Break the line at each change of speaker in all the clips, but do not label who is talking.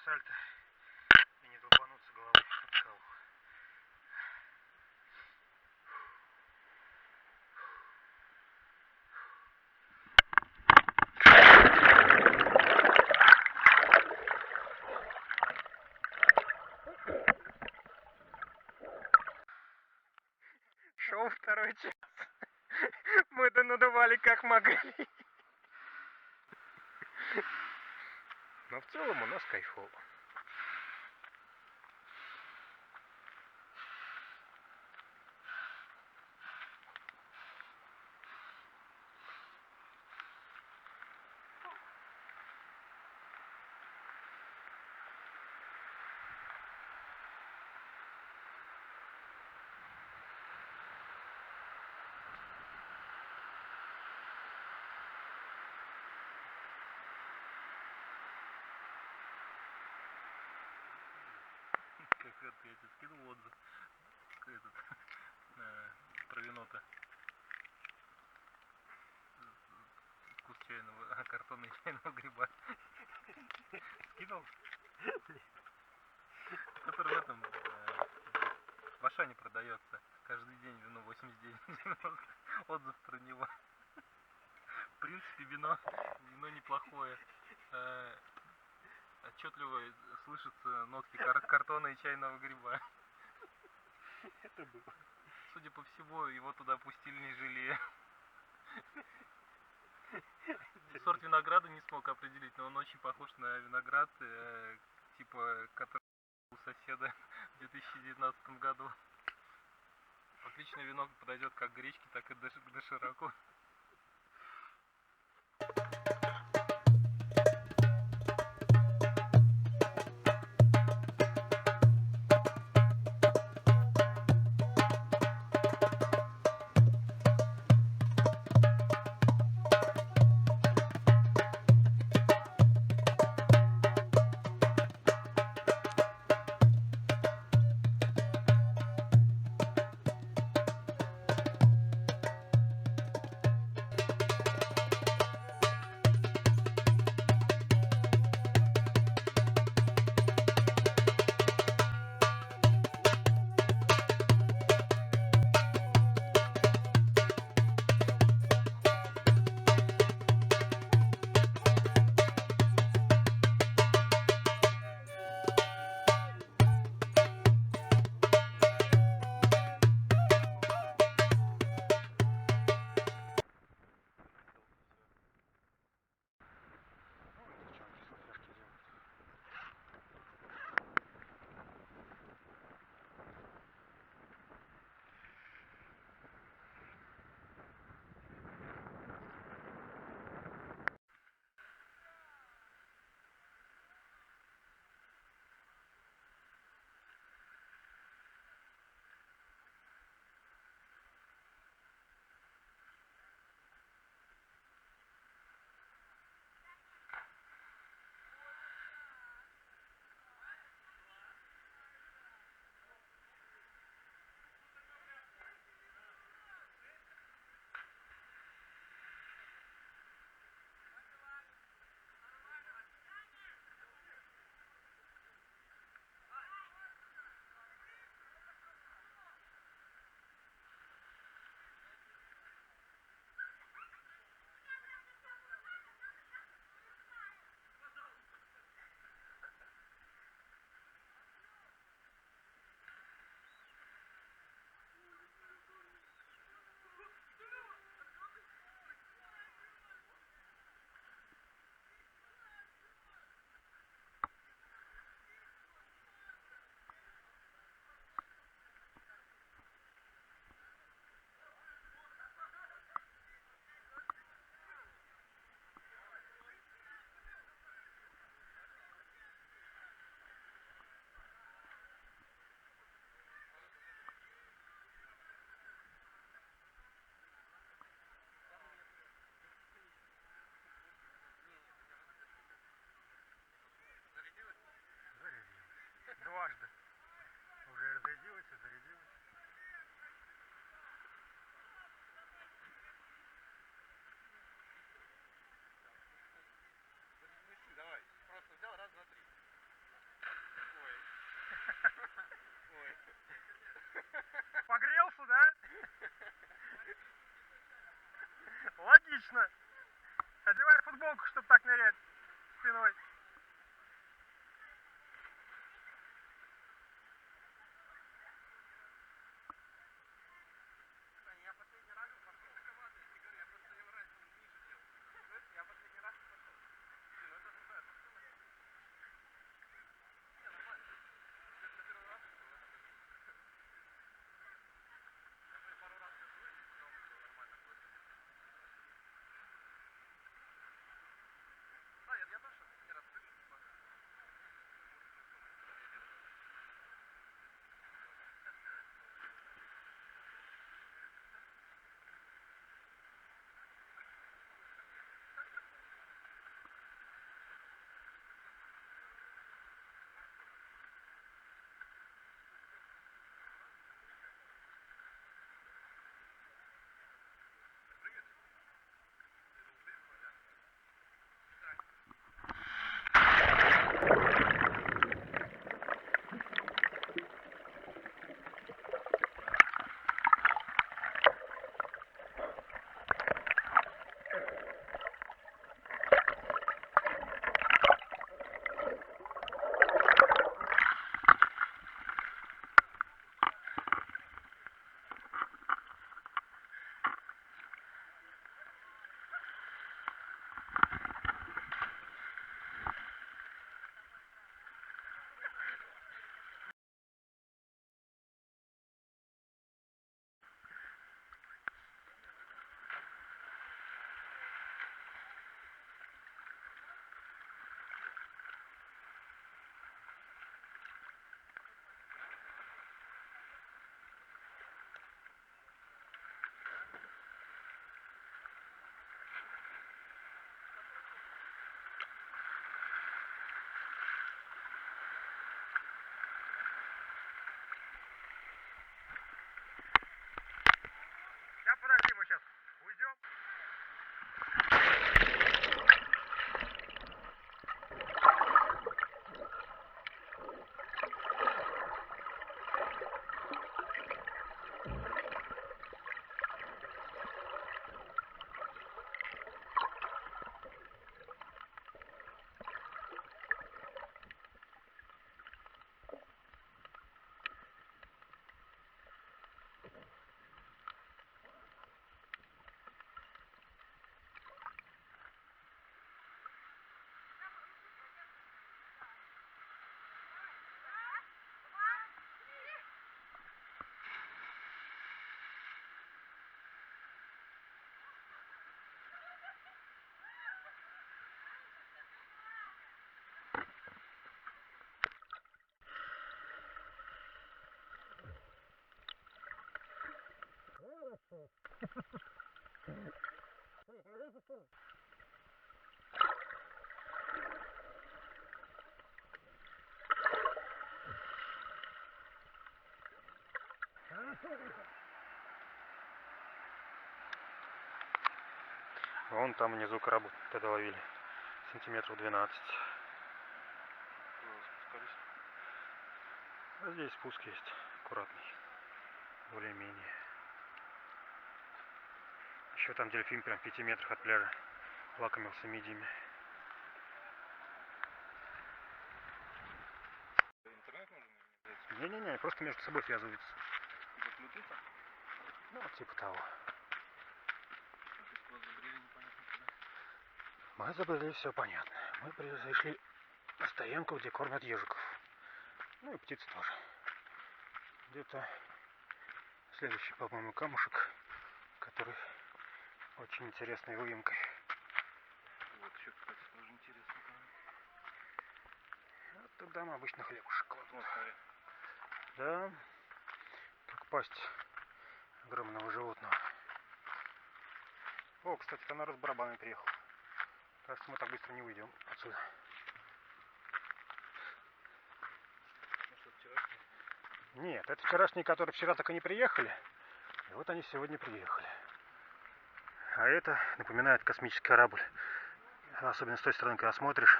сальто и не долбануться головой об скалу. Шел второй час. Мы-то надували как могли. Но в целом у нас кайфово.
Как это, я тебе скинул отзыв про вино-то. Вкус чайного, картона и чайного гриба. Скинул? Который в этом в Ашане продается. Каждый день вино 89,90. Отзыв про него. В принципе, вино неплохое. Отчетливо слышатся нотки картона и чайного гриба.
Это было.
Судя по всему, его туда пустили не жалея. Сорт винограда не смог определить, но он очень похож на виноград, типа, который у соседа в 2019 году. Отличное вино подойдет как к гречке, так и к дошираку.
Вон там внизу крабы тогда ловили. Сантиметров 12.
Спускались.
А здесь спуск есть. Аккуратный. Более-менее. Еще там дельфин прям в 5 метрах от пляжа. Лакомился мидиями.
Интернет нужен?
Не-не-не, просто между собой связываются.
Типа Bluetooth?
Ну, типа того.
Вас забрели непонятно куда.
Мы забыли, все понятно. Мы пришли на стоянку, где кормят ежиков. Ну и птиц тоже. Где-то следующий, по-моему, камушек, который очень интересной выемкой.
Вот еще, кстати, тоже интересно.
Вот туда мы обычно хлебушек кладут.
Вот, смотри.
Да, как пасть огромного животного. О, кстати, там народ с барабанами приехал. Кажется, мы так быстро не выйдем отсюда.
Ну что, вчерашний?
Нет, это вчерашние, которые вчера так и не приехали. И вот они сегодня приехали. А это напоминает космический корабль. Особенно с той стороны, когда смотришь,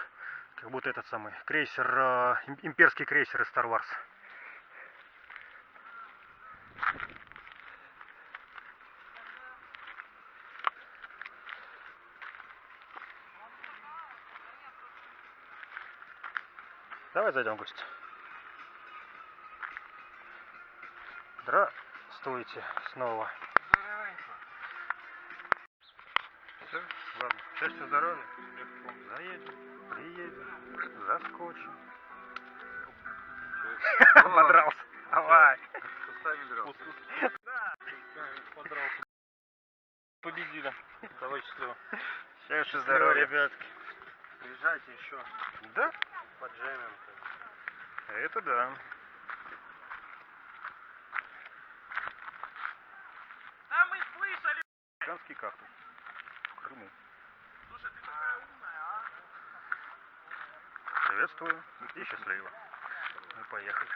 как будто этот самый крейсер, имперский крейсер из Star Wars. Давай зайдем в гости. Здравствуйте снова.
Здоровенько.
Все, ладно. Счастья, здоровья. Заедем, приедем, заскочим. Подрался. Давай.
Суставе дрался.
Да.
Подрался. Победили. Давай счастливо.
Счастья, здоровья,
ребятки. Приезжайте еще.
Да?
Поджемим.
Это да.
Да мы слышали!
Африканский кактус. В Крыму.
Слушай, ты такая умная, а?
Приветствую и счастливо. Мы поехали.